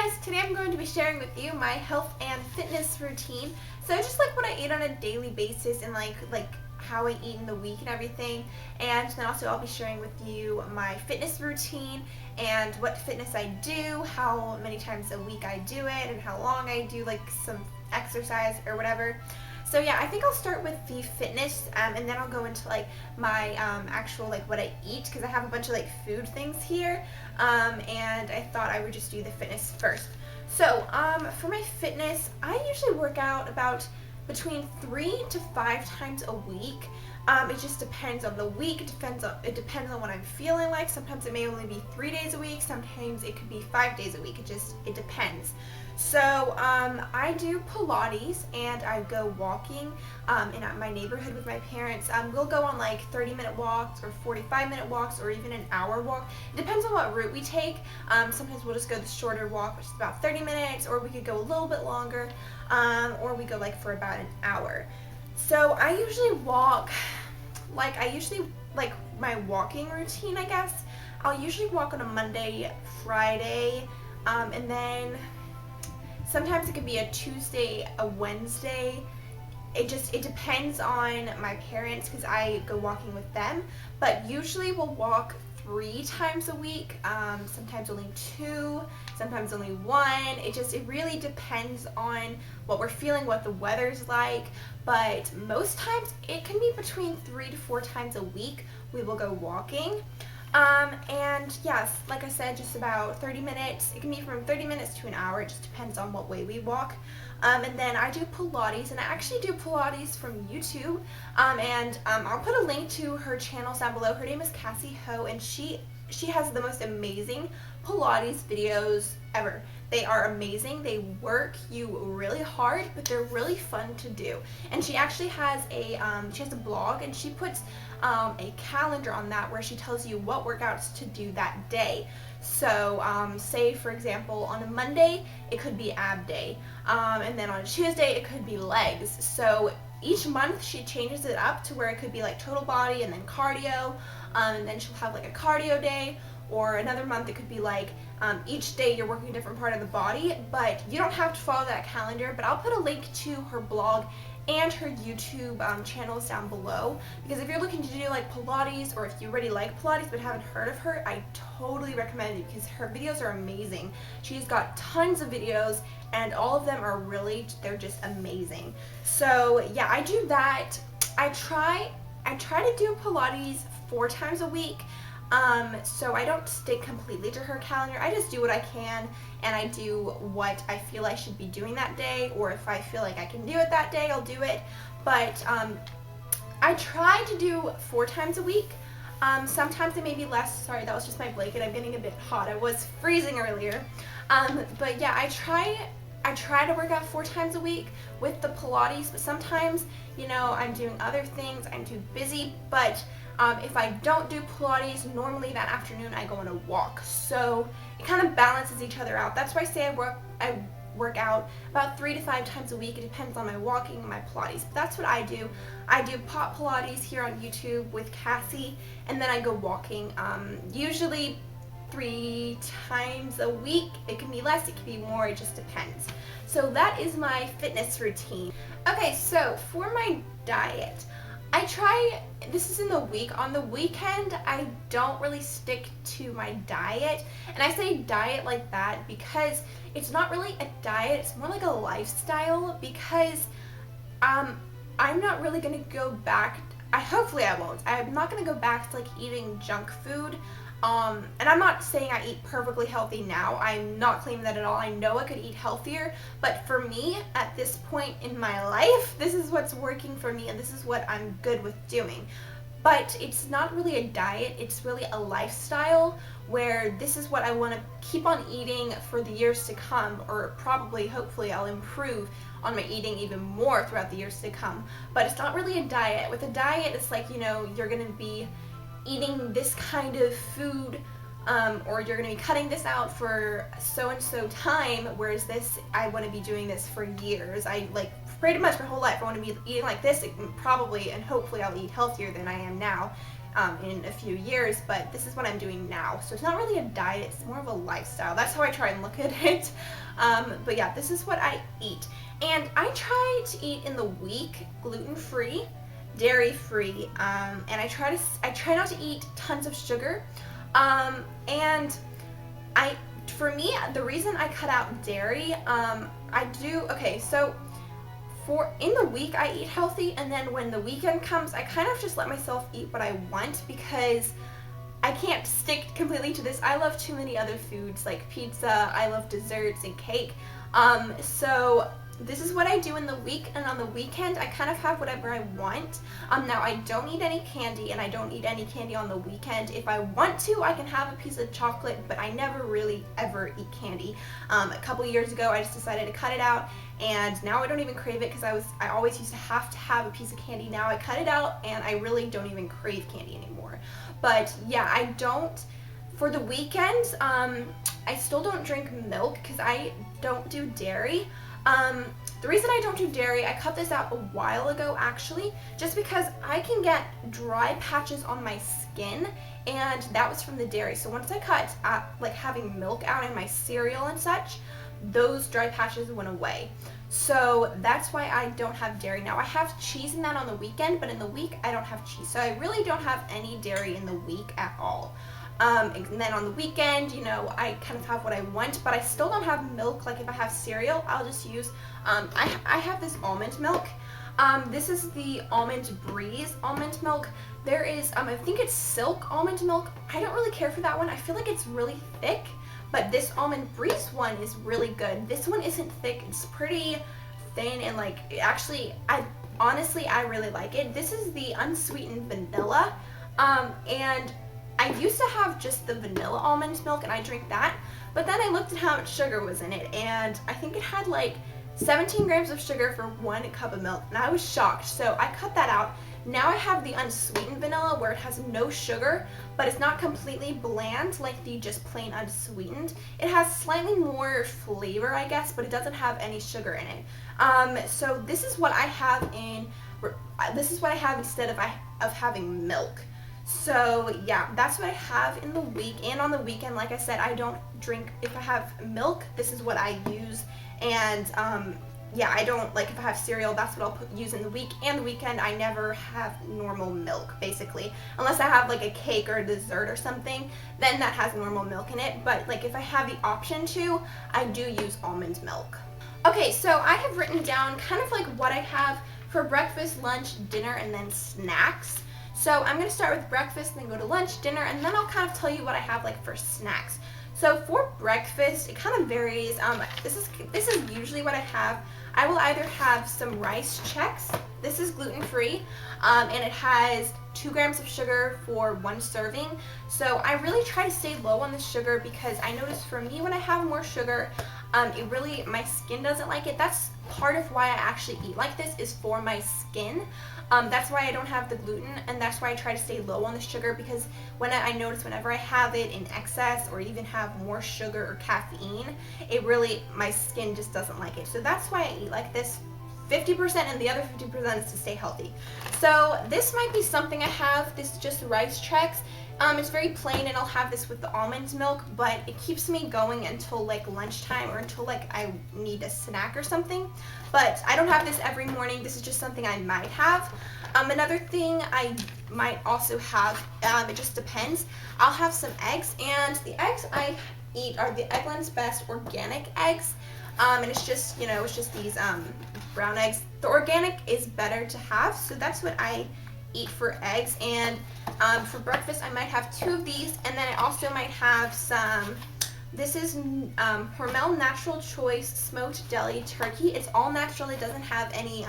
guys, today I'm going to be sharing with you my health and fitness routine. So just like what I eat on a daily basis and like how I eat in the week and everything. And then also I'll be sharing with you my fitness routine and what fitness I do, how many times a week I do it, and how long I do like some exercise or whatever. So yeah, I think I'll start with the fitness, and then I'll go into like my actual like what I eat, because I have a bunch of like food things here, and I thought I would just do the fitness first. So for my fitness, I usually work out about between 3 to 5 times a week. It just depends on the week. It depends on what I'm feeling like. Sometimes it may only be 3 days a week. Sometimes it could be 5 days a week. It depends. So I do Pilates and I go walking in my neighborhood with my parents. We'll go on like 30-minute walks or 45-minute walks or even an hour walk. It depends on what route we take. Sometimes we'll just go the shorter walk, which is about 30 minutes, or we could go a little bit longer, or we go like for about an hour. So I usually walk, like my walking routine, I guess. I'll usually walk on a Monday, Friday, and then sometimes it could be a Tuesday, a Wednesday. It depends on my parents because I go walking with them. But usually we'll walk 3 times a week, sometimes only 2, sometimes only 1. It really depends on what we're feeling, what the weather's like. But most times it can be between 3 to 4 times a week we will go walking. And yes, like I said, just about 30 minutes. It can be from 30 minutes to an hour. It just depends on what way we walk. And then I do Pilates, and I actually do Pilates from YouTube. And I'll put a link to her channel down below. Her name is Cassey, and she has the most amazing Pilates videos ever. They are amazing. They work you really hard, but they're really fun to do. And she actually has a blog, and she puts a calendar on that where she tells you what workouts to do that day. So say for example on a Monday it could be ab day, and then on a Tuesday it could be legs. So each month she changes it up to where it could be like total body and then cardio, and then she'll have like a cardio day. Or another month it could be like each day you're working a different part of the body, but you don't have to follow that calendar. But I'll put a link to her blog and her YouTube channels down below, because if you're looking to do like Pilates, or if you already like Pilates but haven't heard of her, I totally recommend it because her videos are amazing. She's got tons of videos and all of them are they're just amazing. So yeah, I do that. I try to do Pilates 4 times a week. So I don't stick completely to her calendar. I just do what I can, and I do what I feel I should be doing that day, or if I feel like I can do it that day, I'll do it. But I try to do 4 times a week. Sometimes it may be less. Sorry, that was just my blanket. I'm getting a bit hot. I was freezing earlier. But yeah, I try to work out 4 times a week with the Pilates, but sometimes, I'm doing other things, I'm too busy. But if I don't do Pilates, normally that afternoon I go on a walk. So it kind of balances each other out. That's why I say I work out about 3 to 5 times a week. It depends on my walking and my Pilates. But that's what I do. I do pop Pilates here on YouTube with Cassey, and then I go walking, usually 3 times a week. It can be less, it can be more, it just depends. So that is my fitness routine. Okay, so for my diet, this is in the week. On the weekend, I don't really stick to my diet. And I say diet like that because it's not really a diet, it's more like a lifestyle, because I'm not really going to go back, hopefully I won't. I'm not going to go back to like eating junk food. And I'm not saying I eat perfectly healthy now. I'm not claiming that at all. I know I could eat healthier, but for me, at this point in my life, this is what's working for me, and this is what I'm good with doing. But it's not really a diet, it's really a lifestyle where this is what I want to keep on eating for the years to come, or probably, hopefully, I'll improve on my eating even more throughout the years to come. But it's not really a diet. With a diet, it's like, you're going to be eating this kind of food, or you're going to be cutting this out for so and so time, whereas this, I want to be doing this for years. I like pretty much my whole life I want to be eating like this, probably, and hopefully I'll eat healthier than I am now. in a few years, but this is what I'm doing now. So it's not really a diet, it's more of a lifestyle. That's how I try and look at it. But yeah, this is what I eat. And I try to eat in the week gluten-free, dairy-free, and I try not to eat tons of sugar. And for me, the reason I cut out dairy, for in the week I eat healthy, and then when the weekend comes, I kind of just let myself eat what I want because I can't stick completely to this. I love too many other foods like pizza, I love desserts and cake. So this is what I do in the week, and on the weekend I kind of have whatever I want. Now I don't eat any candy, and I don't eat any candy on the weekend. If I want to, I can have a piece of chocolate, but I never really ever eat candy. A couple years ago I just decided to cut it out, and now I don't even crave it because I always used to have a piece of candy. Now I cut it out and I really don't even crave candy anymore. But yeah, I don't, for the weekends, I still don't drink milk because I don't do dairy. The reason I don't do dairy, I cut this out a while ago actually, just because I can get dry patches on my skin, and that was from the dairy. So once I cut like having milk out in my cereal and such, those dry patches went away. So that's why I don't have dairy now. I have cheese in that on the weekend, but in the week I don't have cheese. So I really don't have any dairy in the week at all. And then on the weekend, you know, I kind of have what I want, but I still don't have milk. Like if I have cereal, I'll just use, I have this almond milk. This is the Almond Breeze almond milk. There is, I think it's Silk almond milk. I don't really care for that one. I feel like it's really thick, but this Almond Breeze one is really good. This one isn't thick. It's pretty thin, and like, actually, honestly, I really like it. This is the unsweetened vanilla, and I used to have just the vanilla almond milk, and I drink that, but then I looked at how much sugar was in it, and I think it had like 17 grams of sugar for 1 cup of milk, and I was shocked, so I cut that out. Now I have the unsweetened vanilla where it has no sugar, but it's not completely bland like the just plain unsweetened. It has slightly more flavor, I guess, but it doesn't have any sugar in it. So this is what I have instead of having milk. So yeah, that's what I have in the week. And on the weekend, like I said, I don't drink. If I have milk, this is what I use. And yeah, I don't, like, if I have cereal, that's what I'll use in the week. And the weekend, I never have normal milk, basically. Unless I have like a cake or a dessert or something, then that has normal milk in it. But like if I have the option to, I do use almond milk. Okay, so I have written down kind of like what I have for breakfast, lunch, dinner, and then snacks. So I'm going to start with breakfast, then go to lunch, dinner, and then I'll kind of tell you what I have like for snacks. So for breakfast, it kind of varies. This is usually what I have. I will either have some rice checks. This is gluten-free, and it has 2 grams of sugar for 1 serving. So I really try to stay low on the sugar because I notice for me when I have more sugar, my skin doesn't like it. That's part of why I actually eat like this, is for my skin. That's why I don't have the gluten, and that's why I try to stay low on the sugar, because I notice whenever I have it in excess or even have more sugar or caffeine, my skin just doesn't like it. So that's why I eat like this. 50%, and the other 50% is to stay healthy. So this might be something I have. This is just rice Chex. It's very plain, and I'll have this with the almond milk, but it keeps me going until like lunchtime or until like I need a snack or something. But I don't have this every morning. This is just something I might have. Another thing I might also have, it just depends. I'll have some eggs, and the eggs I eat are the Eggland's Best organic eggs. And it's just, it's just these brown eggs. The organic is better to have, so that's what I eat for eggs. And for breakfast, I might have 2 of these, and then I also might have some. This is Hormel Natural Choice Smoked Deli Turkey. It's all natural. It doesn't have any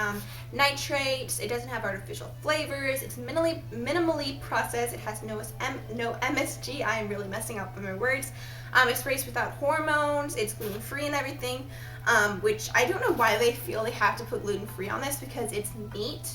nitrates. It doesn't have artificial flavors. It's minimally processed. It has no MSG. I am really messing up with my words. It's raised without hormones. It's gluten-free and everything, which I don't know why they feel they have to put gluten-free on this, because it's meat.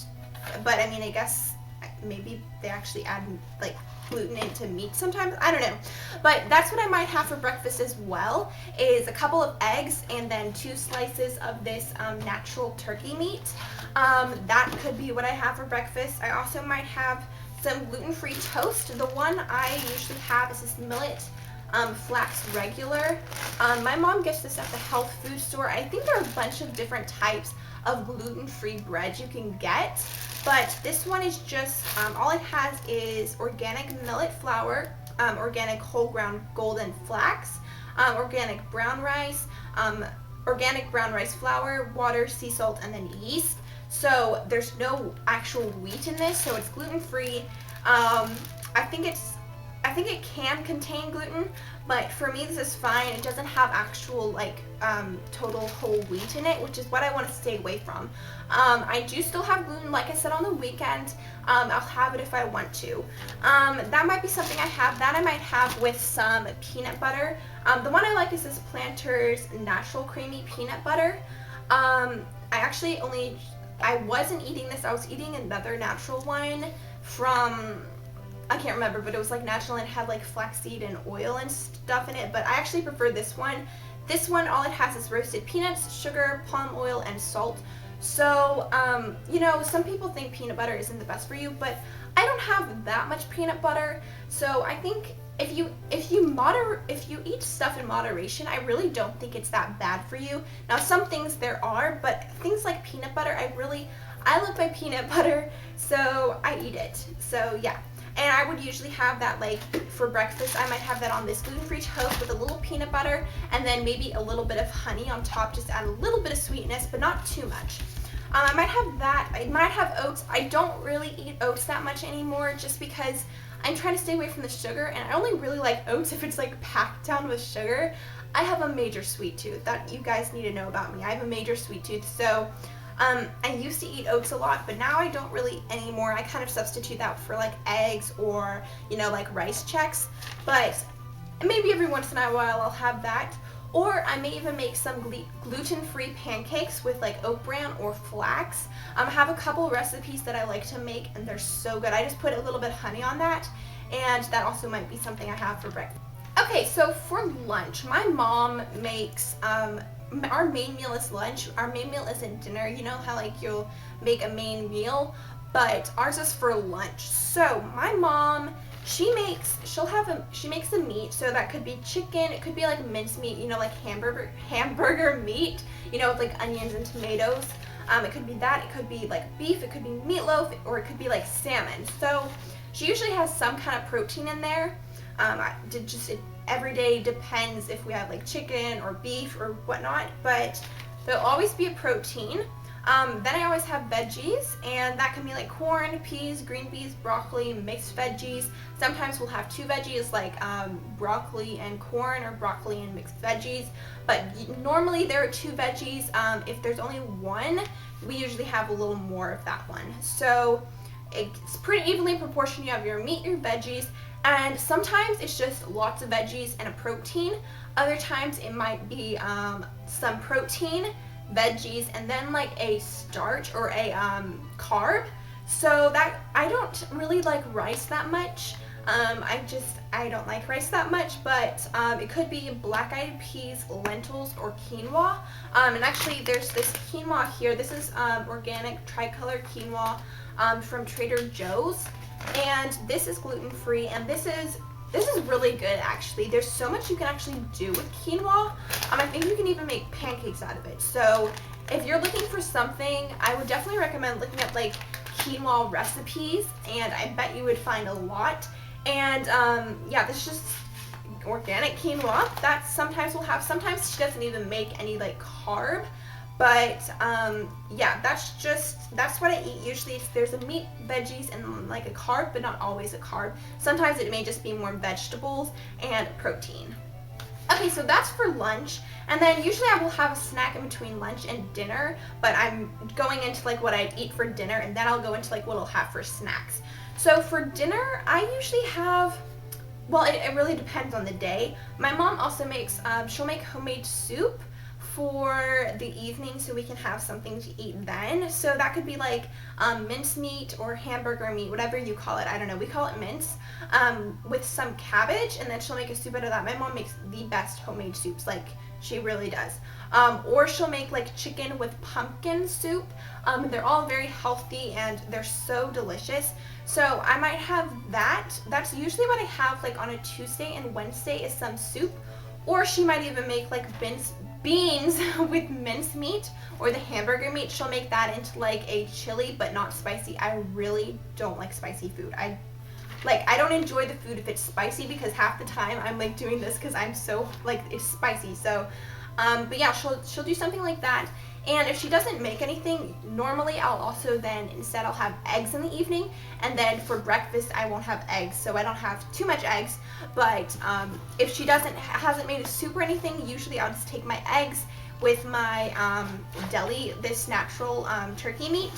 But I mean, I guess maybe they actually add like gluten into meat sometimes. I don't know. But that's what I might have for breakfast as well, is a couple of eggs and then 2 slices of this natural turkey meat. That could be what I have for breakfast. I also might have some gluten-free toast. The one I usually have is this millet flax regular. My mom gets this at the health food store. I think there are a bunch of different types of gluten-free bread you can get, but this one is just, all it has is organic millet flour, organic whole ground golden flax, organic brown rice flour, water, sea salt, and then yeast. So there's no actual wheat in this, so it's gluten-free. I think it can contain gluten, but for me this is fine. It doesn't have actual total whole wheat in it, which is what I want to stay away from. I do still have gluten, like I said, on the weekend. I'll have it if I want to. That might be something I have. That I might have with some peanut butter. The one I like is this Planters Natural Creamy Peanut Butter. I wasn't eating this. I was eating another natural one from, I can't remember, but it was like natural and it had like flaxseed and oil and stuff in it, but I actually prefer this one. This one, all it has is roasted peanuts, sugar, palm oil, and salt. So, some people think peanut butter isn't the best for you, but I don't have that much peanut butter. So I think if you eat stuff in moderation, I really don't think it's that bad for you. Now, some things there are, but things like peanut butter, I live by peanut butter, so I eat it. So yeah. And I would usually have that for breakfast. I might have that on this gluten-free toast with a little peanut butter and then maybe a little bit of honey on top, just add a little bit of sweetness, but not too much. I might have that. I might have oats. I don't really eat oats that much anymore just because I'm trying to stay away from the sugar, and I only really like oats if it's packed down with sugar. I have a major sweet tooth. That you guys need to know about me. I have a major sweet tooth, so I used to eat oats a lot, but now I don't really anymore. I kind of substitute that for eggs or, rice checks. But maybe every once in a while I'll have that. Or I may even make some gluten-free pancakes with oat bran or flax. I have a couple recipes that I like to make, and they're so good. I just put a little bit of honey on that, and that also might be something I have for breakfast. Okay, so for lunch, my mom makes our main meal is lunch. Our main meal isn't dinner. You know how you'll make a main meal, but ours is for lunch. So my mom, she makes the meat. So that could be chicken. It could be mincemeat. Hamburger meat. With onions and tomatoes. It could be that. It could be beef. It could be meatloaf, or it could be salmon. So she usually has some kind of protein in there. Every day depends if we have chicken or beef or whatnot, but there'll always be a protein. Then I always have veggies, and that can be corn, peas, green beans, broccoli, mixed veggies. Sometimes we'll have two veggies broccoli and corn, or broccoli and mixed veggies, but normally there are two veggies. If there's only one, we usually have a little more of that one. So it's pretty evenly proportioned. You have your meat, your veggies, and sometimes it's just lots of veggies and a protein. Other times it might be some protein, veggies, and then a starch or a carb. So that I don't really like rice that much. I don't like rice that much, but it could be black-eyed peas, lentils, or quinoa. And actually there's this quinoa here. This is organic tricolor quinoa from Trader Joe's. And this is gluten-free, and this is really good actually. There's so much you can actually do with quinoa. I think you can even make pancakes out of it. So if you're looking for something, I would definitely recommend looking at quinoa recipes, and I bet you would find a lot. And yeah, this is just organic quinoa that sometimes we'll have. Sometimes she doesn't even make any carb. But yeah, that's what I eat usually. There's a meat, veggies, and a carb, but not always a carb. Sometimes it may just be more vegetables and protein. Okay, so that's for lunch, and then usually I will have a snack in between lunch and dinner, but I'm going into what I'd eat for dinner, and then I'll go into what I'll have for snacks. So for dinner, I usually have, well, it really depends on the day. My mom also makes, she'll make homemade soup for the evening, so we can have something to eat then. So that could be mince meat or hamburger meat, whatever you call it. I don't know, we call it mince, with some cabbage, and then she'll make a soup out of that. My mom makes the best homemade soups. She really does. Or she'll make like chicken with pumpkin soup. They're all very healthy and they're so delicious. So I might have that. That's usually what I have like on a Tuesday and Wednesday is some soup. Or she might even make like beans with mincemeat or the hamburger meat. She'll make that into like a chili but not spicy. I really don't like spicy food. I don't enjoy the food if it's spicy because half the time I'm like doing this because I'm so like it's spicy. So but yeah, she'll do something like that. And if she doesn't make anything, normally I'll also then instead I'll have eggs in the evening, and then for breakfast I won't have eggs, so I don't have too much eggs. But if she hasn't made a soup or anything, usually I'll just take my eggs with my deli, this natural turkey meat.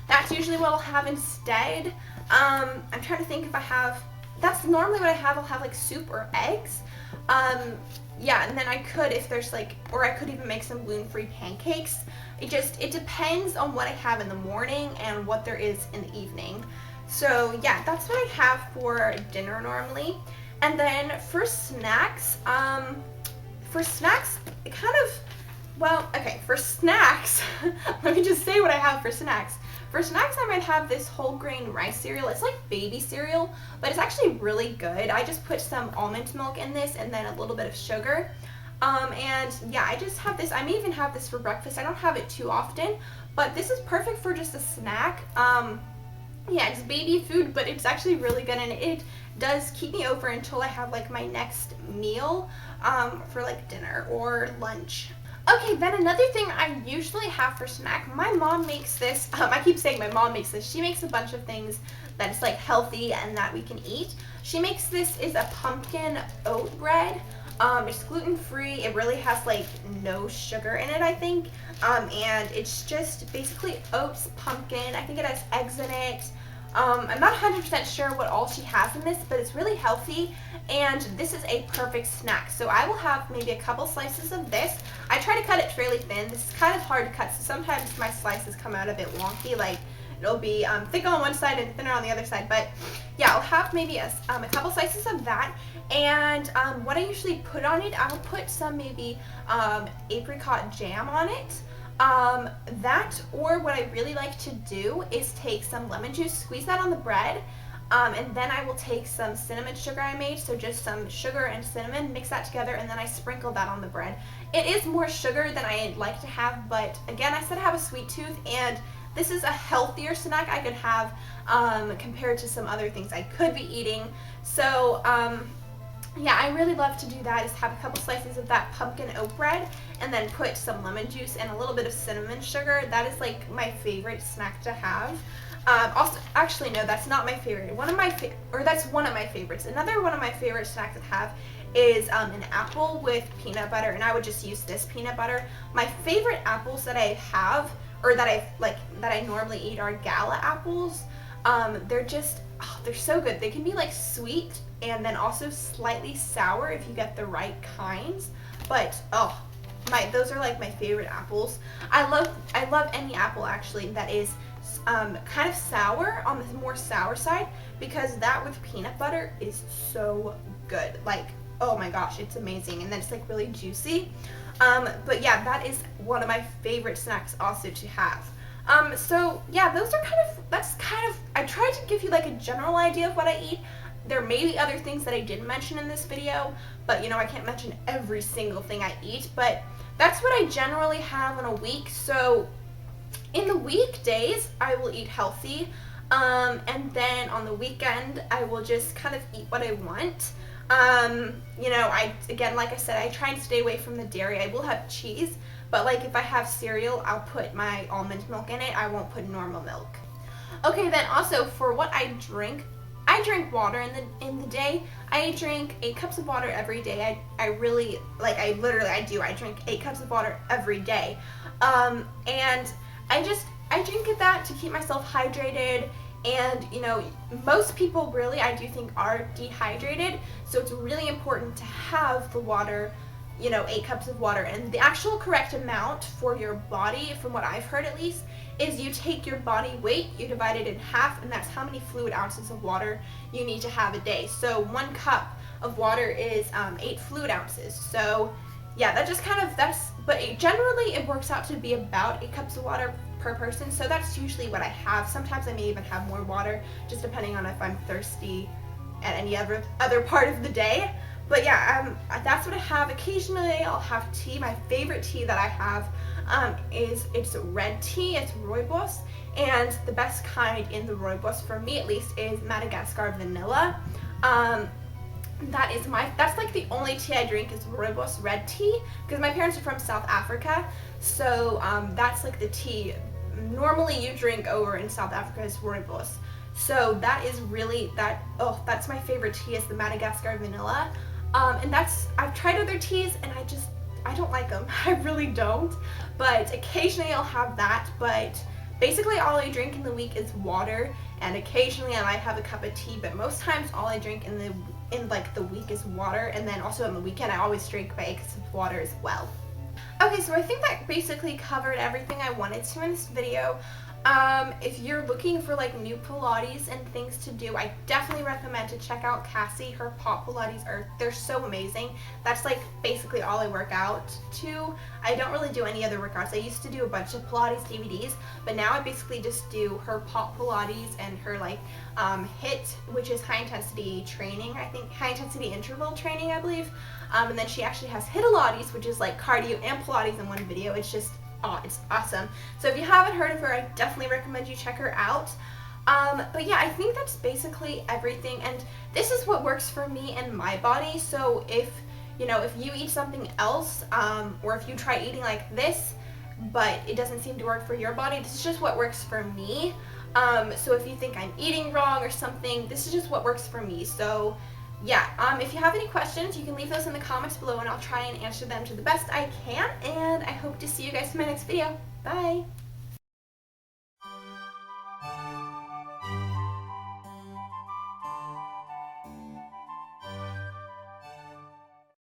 That's usually what I'll have instead. I'm trying to think if I have. That's normally what I have. I'll have like soup or eggs. Yeah, and then I could, if there's like, or I could even make some gluten-free pancakes. It depends on what I have in the morning and what there is in the evening. So yeah, that's what I have for dinner normally. And then for snacks, it kind of, well, okay, for snacks, let me just say what I have for snacks. For snacks, I might have this whole grain rice cereal. It's like baby cereal, but it's actually really good. I just put some almond milk in this and then a little bit of sugar. And yeah, I just have this. I may even have this for breakfast. I don't have it too often, but this is perfect for just a snack. Yeah, it's baby food, but it's actually really good, and it does keep me over until I have like my next meal for like dinner or lunch. Okay, then another thing I usually have for snack, my mom makes this, I keep saying my mom makes this, she makes a bunch of things that's like healthy and that we can eat. She makes this is a pumpkin oat bread. It's gluten-free, it really has like no sugar in it, I think, and it's just basically oats, pumpkin, I think it has eggs in it. I'm not 100% sure what all she has in this, but it's really healthy, and this is a perfect snack. So I will have maybe a couple slices of this. I try to cut it fairly thin. This is kind of hard to cut, so sometimes my slices come out a bit wonky, like it'll be thick on one side and thinner on the other side. But yeah, I'll have maybe a couple slices of that, and what I usually put on it, I'll put some maybe apricot jam on it. That, or what I really like to do is take some lemon juice, squeeze that on the bread, and then I will take some cinnamon sugar I made, so just some sugar and cinnamon, mix that together, and then I sprinkle that on the bread. It is more sugar than I like to have, but again, I said I have a sweet tooth, and this is a healthier snack I could have compared to some other things I could be eating. So yeah, I really love to do that, is have a couple slices of that pumpkin oat bread and then put some lemon juice and a little bit of cinnamon sugar. That is like my favorite snack to have. Also, actually no, that's not my favorite. That's one of my favorites. Another one of my favorite snacks to have is an apple with peanut butter, and I would just use this peanut butter. My favorite apples that I have, or that I normally eat, are Gala apples. They're just, they're so good. They can be like sweet and then also slightly sour if you get the right kinds. But those are like my favorite apples. I love any apple actually that is kind of sour, on the more sour side, because that with peanut butter is so good. Like, oh my gosh, it's amazing. And then it's like really juicy. But yeah, that is one of my favorite snacks also to have. So yeah, I tried to give you like a general idea of what I eat. There may be other things that I didn't mention in this video, but you know, I can't mention every single thing I eat, but that's what I generally have in a week. So in the weekdays, I will eat healthy, and then on the weekend, I will just kind of eat what I want. You know, again, like I said, I try and stay away from the dairy. I will have cheese, but like if I have cereal, I'll put my almond milk in it. I won't put normal milk. Okay, then also for what I drink water in the day. I drink 8 cups of water every day. I do. I drink 8 cups of water every day. And I drink that to keep myself hydrated. And, you know, most people really, I do think, are dehydrated. So it's really important to have the water, you know, 8 cups of water. And the actual correct amount for your body, from what I've heard at least, is you take your body weight, you divide it in half, and that's how many fluid ounces of water you need to have a day. So 1 cup of water is 8 fluid ounces. So yeah, that just kind of, but generally it works out to be about 8 cups of water per person, so that's usually what I have. Sometimes I may even have more water, just depending on if I'm thirsty at any other part of the day. But yeah, that's what I have. Occasionally I'll have tea. My favorite tea that I have it's red tea. It's rooibos, and the best kind in the rooibos, for me at least, is Madagascar vanilla. That's like the only tea I drink is rooibos red tea, because my parents are from South Africa, so that's like the tea normally you drink over in South Africa is rooibos. So that is really that's my favorite tea, is the Madagascar vanilla. And I've tried other teas and I don't like them. I really don't. But occasionally I'll have that. But basically all I drink in the week is water, and occasionally I might have a cup of tea. But most times all I drink in the week is water, and then also on the weekend I always drink my 8 cups of water as well. Okay, so I think that basically covered everything I wanted to in this video. If you're looking for like new Pilates and things to do, I definitely recommend to check out Cassey. Her pot Pilates they're so amazing. That's like basically all I work out to. I don't really do any other workouts. I used to do a bunch of Pilates DVDs, but now I basically just do her pot Pilates and her like HIIT, which is high intensity training. I think high intensity interval training, I believe. And then she actually has Pilates, which is like cardio and Pilates in one video. It's awesome. So if you haven't heard of her, I definitely recommend you check her out. But yeah, I think that's basically everything, and this is what works for me and my body. So if you eat something else, or if you try eating like this, but it doesn't seem to work for your body, this is just what works for me. So if you think I'm eating wrong or something, this is just what works for me. So yeah, if you have any questions, you can leave those in the comments below, and I'll try and answer them to the best I can, and I hope to see you guys in my next video. Bye!